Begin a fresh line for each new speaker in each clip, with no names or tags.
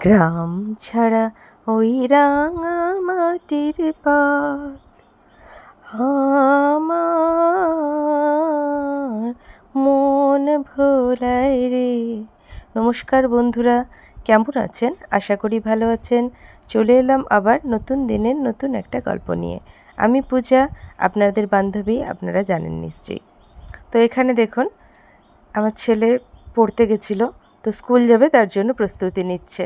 গ্রাম ছাড়া ওই রাঙা মাটির পথ আমার মন ভোলায় রে। নমস্কার বন্ধুরা, কেমন আছেন? আশা করি ভালো আছেন। চলে এলাম আবার নতুন দিনের নতুন একটা গল্প নিয়ে। আমি পূজা, আপনাদের বান্ধবী, আপনারা জানেন নিশ্চয়ই। তো এখানে দেখুন, আমার ছেলে পড়তে গেছিলো, তো স্কুল যাবে, তার জন্য প্রস্তুতি নিচ্ছে।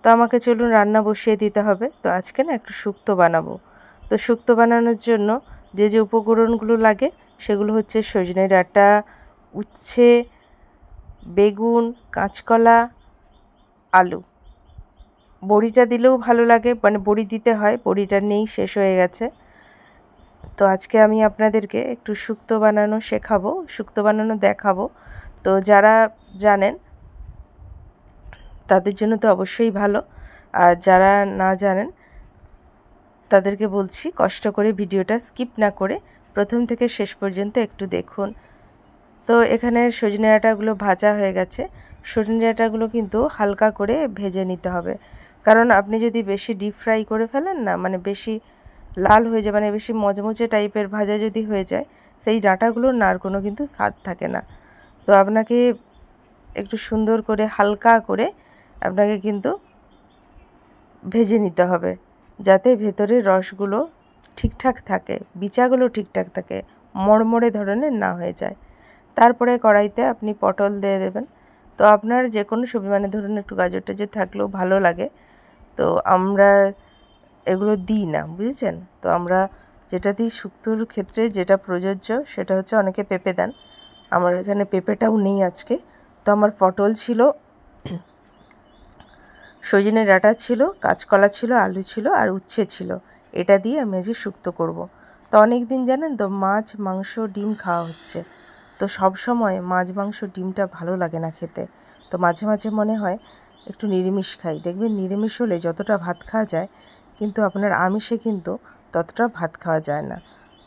তো আমাকে চলুন রান্না বসিয়ে দিতে হবে। তো আজকে না একটু শুক্তো বানাবো। তো শুক্তো বানানোর জন্য যে যে উপকরণগুলো লাগে সেগুলো হচ্ছে সজনে ডাঁটা, উচ্ছে, বেগুন, কাঁচকলা, আলু। বড়িটা দিলেও ভালো লাগে, মানে বড়ি দিতে হয়, বড়িটা নেই, শেষ হয়ে গেছে। তো আজকে আমি আপনাদেরকে একটু শুক্তো বানানো শেখাবো, শুক্তো বানানো দেখাবো। তো যারা জানেন তাদের জন্য তো অবশ্যই ভালো, আর যারা না জানেন তাদেরকে বলছি কষ্ট করে ভিডিওটা স্কিপ না করে প্রথম থেকে শেষ পর্যন্ত একটু দেখুন। তো এখানে সজনে ডাঁটাগুলো ভাজা হয়ে গেছে। সজনে ডাঁটাগুলো কিন্তু হালকা করে ভেজে নিতে হবে, কারণ আপনি যদি বেশি ডিপ ফ্রাই করে ফেলেন না, মানে বেশি লাল হয়ে যায়, মানে বেশি মচমচে টাইপের ভাজা যদি হয়ে যায়, সেই ডাঁটাগুলোর না আর কোনো কিন্তু স্বাদ থাকে না। তো আপনাকে একটু সুন্দর করে হালকা করে আপনাকে কিন্তু ভেজে নিতে হবে, যাতে ভেতরের রসগুলো ঠিকঠাক থাকে, বিচাগুলো ঠিকঠাক থাকে, মড়মড়ে ধরনের না হয়ে যায়। তারপরে কড়াইতে আপনি পটল দিয়ে দেবেন। তো আপনার যে কোনো সবজি, মানে ধরুন একটু গাজর টাজর থাকলেও ভালো লাগে। তো আমরা এগুলো দিই না, বুঝেছেন? তো আমরা যেটা দিই শুক্তোর ক্ষেত্রে যেটা প্রযোজ্য সেটা হচ্ছে, অনেকে পেঁপে দেন, আমার এখানে পেঁপেটাও নেই আজকে। তো আমার পটল ছিল, সজনে ডাঁটা ছিল, কাঁচকলা ছিল, আলু ছিল আর উচ্ছে ছিল। এটা দিয়ে আমি আজকে শুক্তো করব। তো অনেক দিন জানেন তো মাছ, মাংস, ডিম খাওয়া হচ্ছে। তো সব সময় মাছ, মাংস, ডিমটা ভালো লাগে না খেতে। তো মাঝে মাঝে মনে হয় একটু নিরামিষ খাই। দেখবেন নিরামিষ হলে যতটা ভাত খাওয়া যায়, কিন্তু আপনার আমিষে কিন্তু ততটা ভাত খাওয়া যায় না।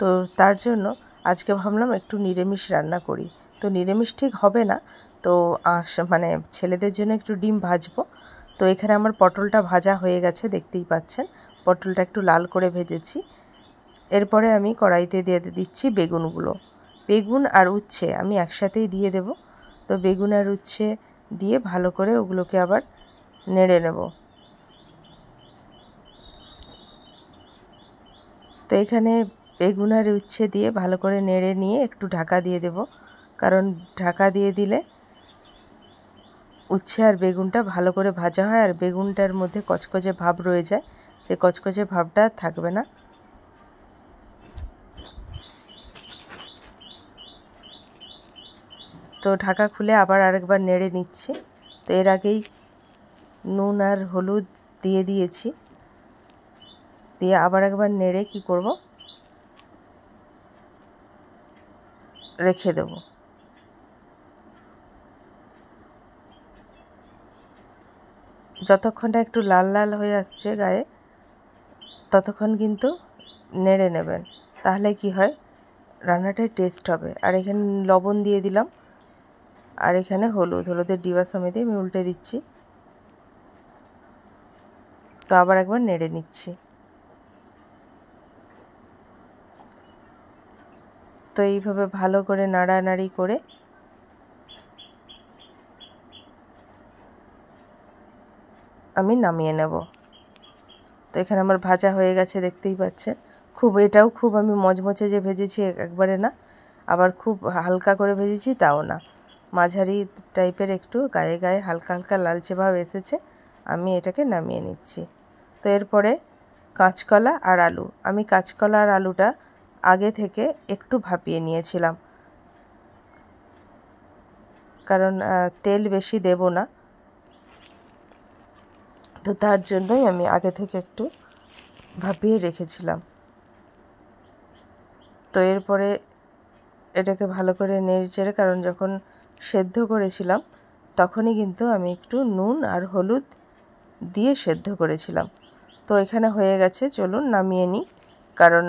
তো তার জন্য আজকে ভাবলাম একটু নিরামিষ রান্না করি। তো নিরামিষ ঠিক হবে না, তো মানে ছেলেদের জন্য একটু ডিম ভাজবো। তো এখানে আমার পটলটা ভাজা হয়ে গেছে, দেখতেই পাচ্ছেন। পটলটা একটু লাল করে ভেজেছি। এরপরে আমি কড়াইতে দিয়ে দিচ্ছি বেগুনগুলো। বেগুন আর উচ্ছে আমি একসাথেই দিয়ে দেব। তো বেগুন আর উচ্ছে দিয়ে ভালো করে ওগুলোকে আবার নেড়ে নেব। তো এখানে বেগুন আর উচ্ছে দিয়ে ভালো করে নেড়ে নিয়ে একটু ঢাকা দিয়ে দেব, কারণ ঢাকা দিয়ে দিলে উচ্ছে আর বেগুনটা ভালো করে ভাজা হয়, আর বেগুনটার মধ্যে কচকচে ভাব রয়ে যায়, সে কচকচে ভাবটা থাকবে না। তো ঢাকা খুলে আবার আরেকবার নেড়ে নিচ্ছি। তো এর আগেই নুন আর হলুদ দিয়ে দিয়েছি, দিয়ে আবার একবার নেড়ে কি করব, রেখে দেব। যতক্ষণ না একটু লাল লাল হয়ে আসছে গায়ে, ততক্ষণ কিন্তু নেড়ে নেবেন, তাহলে কি হয়, রান্নাটায় টেস্ট হবে। আর এখানে লবণ দিয়ে দিলাম, আর এখানে হলুদের ডিবা সমেত আমি উল্টে দিচ্ছি। তো আবার একবার নেড়ে নিচ্ছি। তো এইভাবে ভালো করে নাড়ানাড়ি করে আমি নামিয়ে নেব। তো এখানে আমার ভাজা হয়ে গেছে, দেখতেই পাচ্ছেন। এটাও খুব আমি মচমচে যে ভেজেছি একবারে না, আবার খুব হালকা করে ভেজেছি তাও না, মাঝারি টাইপের একটু গায়ে গায়ে হালকা হালকা লালচে ভাব এসেছে। আমি এটাকে নামিয়ে নিচ্ছি। তো এরপরে কাঁচকলা আর আলু, আমি কাঁচকলা আর আলুটা আগে থেকে একটু ভাপিয়ে নিয়েছিলাম, কারণ তেল বেশি দেব না। তো তার জন্যই আমি আগে থেকে একটু ভাপিয়ে রেখেছিলাম। তো এরপরে এটাকে ভালো করে নেড়েচেড়ে, কারণ যখন সেদ্ধ করেছিলাম তখনই কিন্তু আমি একটু নুন আর হলুদ দিয়ে সেদ্ধ করেছিলাম। তো এখানে হয়ে গেছে, চলুন নামিয়ে নিই। কারণ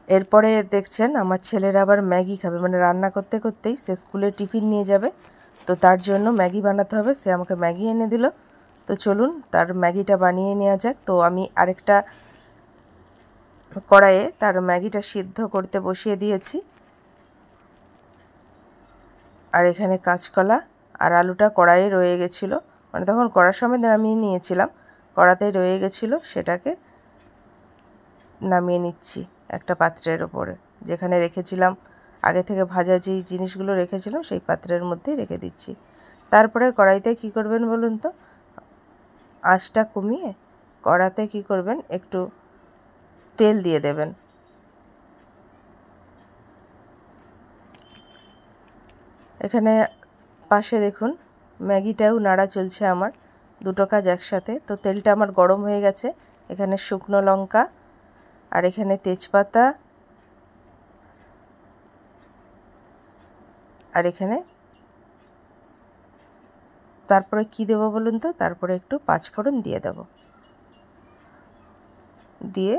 এরপরে দেখছেন আমার ছেলেরা আবার ম্যাগি খাবে, মানে রান্না করতে করতেই সে স্কুলে টিফিন নিয়ে যাবে। তো তার জন্য ম্যাগি বানাতে হবে। সে আমাকে ম্যাগি এনে দিল। তো চলুন তার ম্যাগিটা বানিয়ে নেওয়া যাক। তো আমি আরেকটা কড়াইয়ে তার ম্যাগিটা সিদ্ধ করতে বসিয়ে দিয়েছি। আর এখানে কাঁচকলা আর আলুটা কড়াইয়ে রয়ে গেছিলো, মানে তখন কড়ার সমেত নামিয়ে নিয়েছিলাম, কড়াতে রয়ে গেছিলো, সেটাকে নামিয়ে নিচ্ছি একটা পাত্রের ওপরে, যেখানে রেখেছিলাম আগে থেকে ভাজা যেই জিনিসগুলো রেখেছিলাম সেই পাত্রের মধ্যেই রেখে দিচ্ছি। তারপরে কড়াইতে কি করবেন বলুন তো, আঁচটা কমিয়ে কড়াতে কি করবেন, একটু তেল দিয়ে দেবেন। এখানে পাশে দেখুন ম্যাগিটাও নাড়া চলছে আমার, দুটো কাজ একসাথে। তো তেলটা আমার গরম হয়ে গেছে। এখানে শুকনো লঙ্কা আর এখানে তেজপাতা আর এখানে তারপরে কি দেব বলুন তো, তারপরে একটু পাঁচফোড়ন দিয়ে দেব, দিয়ে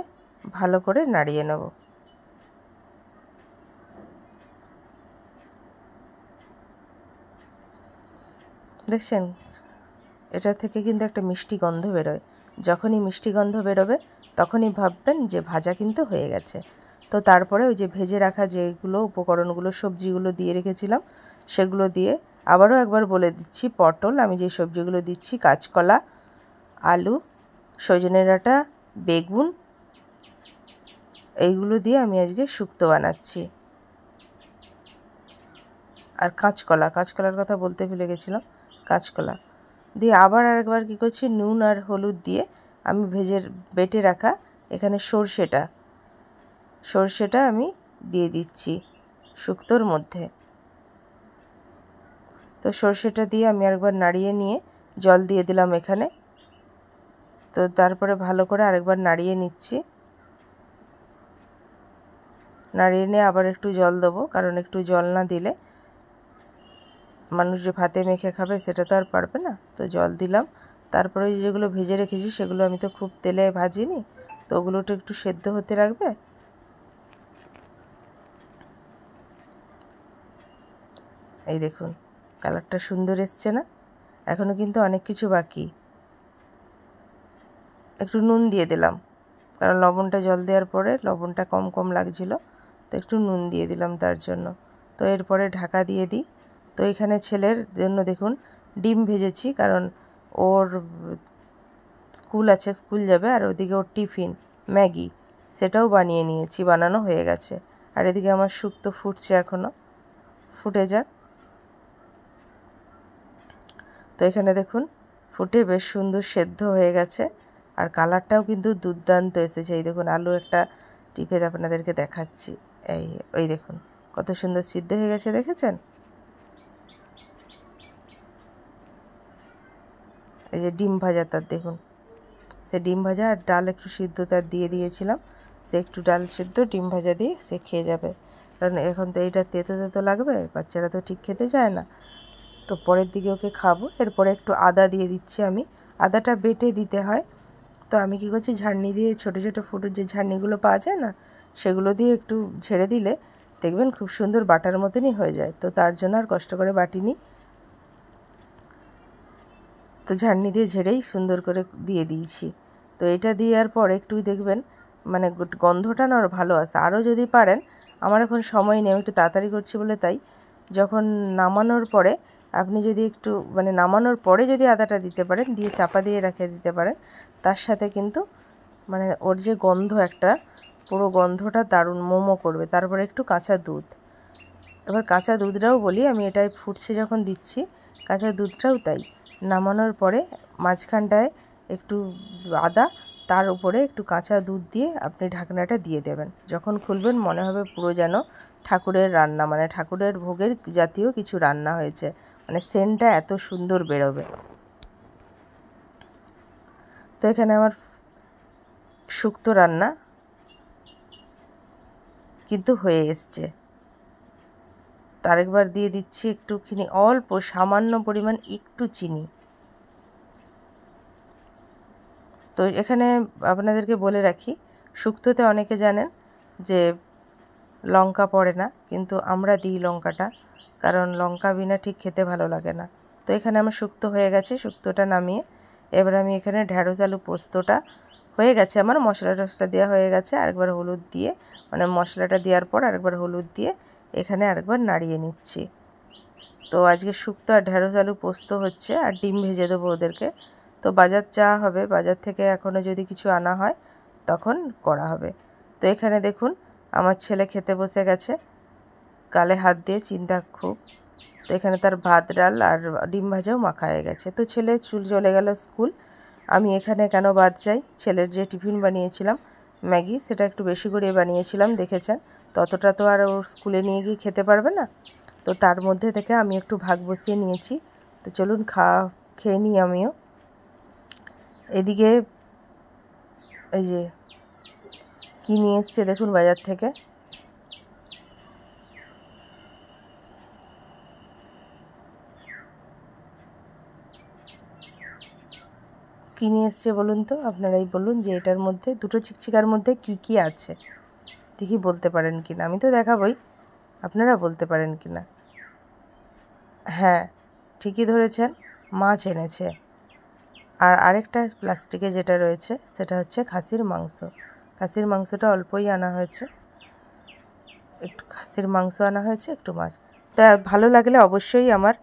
ভালো করে নাড়িয়ে নেব। দেখছেন এটা থেকে কিন্তু একটা মিষ্টি গন্ধ বেরোয়। যখনই মিষ্টি গন্ধ বেরোবে তখনই ভাববেন যে ভাজা কিন্তু হয়ে গেছে। তো তারপরে ওই যে ভেজে রাখা যেগুলো উপকরণগুলো সবজিগুলো দিয়ে রেখেছিলাম সেগুলো দিয়ে, আবারও একবার বলে দিচ্ছি, পটল, আমি যে সবজিগুলো দিচ্ছি, কাঁচকলা, আলু, সজনে ডাঁটা, বেগুন, এইগুলো দিয়ে আমি আজকে শুক্তো বানাচ্ছি। আর কাঁচকলার কথা বলতে ভুলে গেছিলাম, কাঁচকলা দিয়ে আবার আরেকবার কী করছি, নুন আর হলুদ দিয়ে আমি বেটে রাখা এখানে সর্ষেটা আমি দিয়ে দিচ্ছি শুক্তোর মধ্যে। তো সর্ষেটা দিয়ে আমি আরেকবার নাড়িয়ে নিয়ে জল দিয়ে দিলাম এখানে। তো তারপরে ভালো করে আরেকবার নাড়িয়ে নিচ্ছি, নাড়িয়ে নিয়ে আবার একটু জল দেবো, কারণ একটু জল না দিলে মানুষ যে ভাতে মেখে খাবে সেটা তো আর পারবে না। তো জল দিলাম। তারপরে যেগুলো ভেজে রেখেছি সেগুলো আমি তো খুব তেলে ভাজিনি, তো ওগুলোটা একটু সেদ্ধ হতে রাখবে। এই দেখুন কালারটা সুন্দর এসছে না? এখনও কিন্তু অনেক কিছু বাকি। একটু নুন দিয়ে দিলাম, কারণ লবণটা জল দেওয়ার পরে লবণটা কম কম লাগছিল, তো একটু নুন দিয়ে দিলাম তার জন্য। তো এরপরে ঢাকা দিয়ে দিই। তো এখানে ছেলের জন্য দেখুন ডিম ভেজেছি, কারণ ওর স্কুল আছে, স্কুল যাবে, আর ওদিকে ওর টিফিন ম্যাগি সেটাও বানিয়ে নিয়েছি, বানানো হয়ে গেছে। আর এদিকে আমার শুক্তো ফুটছে, এখনও ফুটে যাক। তো এখানে দেখুন ফুটে বেশ সুন্দর সেদ্ধ হয়ে গেছে, আর কালারটাও কিন্তু দুর্দান্ত এসেছে। এই দেখুন আলু একটা টিপে আপনাদেরকে দেখাচ্ছি, ওই দেখুন কত সুন্দর সিদ্ধ হয়ে গেছে, দেখেছেন? এই যে ডিম ভাজা, তার দেখুন সে ডিম ভাজা আর ডাল একটু সিদ্ধ তার দিয়ে দিয়েছিলাম, সে একটু ডাল সিদ্ধ ডিম ভাজা দিয়ে সে খেয়ে যাবে, কারণ এখন তো এইটা তেতো তেতো লাগবে, বাচ্চারা তো ঠিক খেতে চায় না। তো পরের দিকে ওকে খাবো। এরপরে একটু আদা দিয়ে দিচ্ছি, আমি আদাটা বেটে দিতে হয়। তো আমি কী করছি, ঝাড়নি দিয়ে ছোটো ছোটো ফুটোর যে ঝাড়নিগুলো পাওয়া যায় না, সেগুলো দিয়ে একটু ঝেড়ে দিলে দেখবেন খুব সুন্দর বাটার মতনই হয়ে যায়। তো তার জন্য আর কষ্ট করে বাটিনি, তো ঝাড়নি দিয়ে ঝেড়েই সুন্দর করে দিয়ে দিয়েছি। তো এটা দেওয়ার পর একটু দেখবেন মানে গন্ধটা না ভালো আসে। আরও যদি পারেন, আমার এখন সময় নেই, আমি একটু তাড়াতাড়ি করছি বলে তাই, যখন নামানোর পরে আপনি যদি একটু মানে নামানোর পরে যদি আদাটা দিতে পারেন, দিয়ে চাপা দিয়ে রেখে দিতে পারেন, তার সাথে কিন্তু মানে ওর যে গন্ধ একটা, পুরো গন্ধটা দারুণ মোমো করবে। তারপরে একটু কাঁচা দুধ, এবার কাঁচা দুধটাও বলি, আমি এটাই ফুটছে যখন দিচ্ছি, কাঁচা দুধটাও তাই নামানোর পরে মাঝখানটায় একটু আদা, তার উপরে একটু কাঁচা দুধ দিয়ে আপনি ঢাকনাটা দিয়ে দেবেন। যখন খুলবেন মনে হবে পুরো যেন ঠাকুরের রান্না, মানে ঠাকুরের ভোগের জাতীয় কিছু রান্না হয়েছে, মানে সেন্টটা এত সুন্দর বেরোবে। তো এখানে আমার শুক্তো রান্না কিন্তু হয়ে এসছে। আরেকবার দিয়ে দিচ্ছি একটুখানি অল্প সামান্য পরিমাণ একটু চিনি। তো এখানে আপনাদেরকে বলে রাখি, শুক্তোতে অনেকে জানেন যে লঙ্কা পড়ে না, কিন্তু আমরা দিই লঙ্কাটা, কারণ লঙ্কা বিনা ঠিক খেতে ভালো লাগে না। তো এখানে আমার শুক্তো হয়ে গেছে, শুক্তোটা নামিয়ে এবার আমি এখানে ঢ্যাঁড়স আলু পোস্তটা হয়ে গেছে, আমার মশলা টশলা দেওয়া হয়ে গেছে। আরেকবার হলুদ দিয়ে, মানে মশলাটা দেওয়ার পর আরেকবার হলুদ দিয়ে এখানে আরেকবার নাড়িয়ে নিচ্ছি। তো আজকে শুক্তো আর ঢ্যাঁড়স আলু পোস্ত হচ্ছে, আর ডিম ভেজে দেবো ওদেরকে। তো বাজার যাওয়া হবে, বাজার থেকে এখনও যদি কিছু আনা হয় তখন করা হবে। তো এখানে দেখুন আমার ছেলে খেতে বসে গেছে, গালে হাত দিয়ে চিন্তা খুব। তো এখানে তার ভাত ডাল আর ডিম ভাজাও মাখা হয়ে গেছে। তো ছেলে চলে গেল স্কুল। আমি এখানে কেন বাদ যাই, ছেলের যে টিফিন বানিয়েছিলাম ম্যাগি, সেটা একটু বেশি করে বানিয়েছিলাম, দেখেছেন। ততটা তো আর ওর স্কুলে নিয়ে গিয়ে খেতে পারবে না, তো তার মধ্যে থেকে আমি একটু ভাগ বসিয়ে নিয়েছি। তো চলুন খেয়ে নিই আমিও। এদিকে এই যে কী নিয়ে এসছে দেখুন বাজার থেকে। কী নিয়ে এসছে বলুন তো, আপনারাই বলুন যে এটার মধ্যে, দুটো চিকচিকার মধ্যে কি কি আছে দেখি বলতে পারেন কি না। আমি তো দেখাবই, আপনারা বলতে পারেন কি না। হ্যাঁ, ঠিকই ধরেছেন, মাছ এনেছে। আর আরেকটা প্লাস্টিকে যেটা রয়েছে সেটা হচ্ছে খাসির মাংস। খাসির মাংসটা অল্পই আনা হয়েছে, একটু খাসির মাংস আনা হয়েছে, একটু মাছ। তা ভালো লাগলে অবশ্যই আমার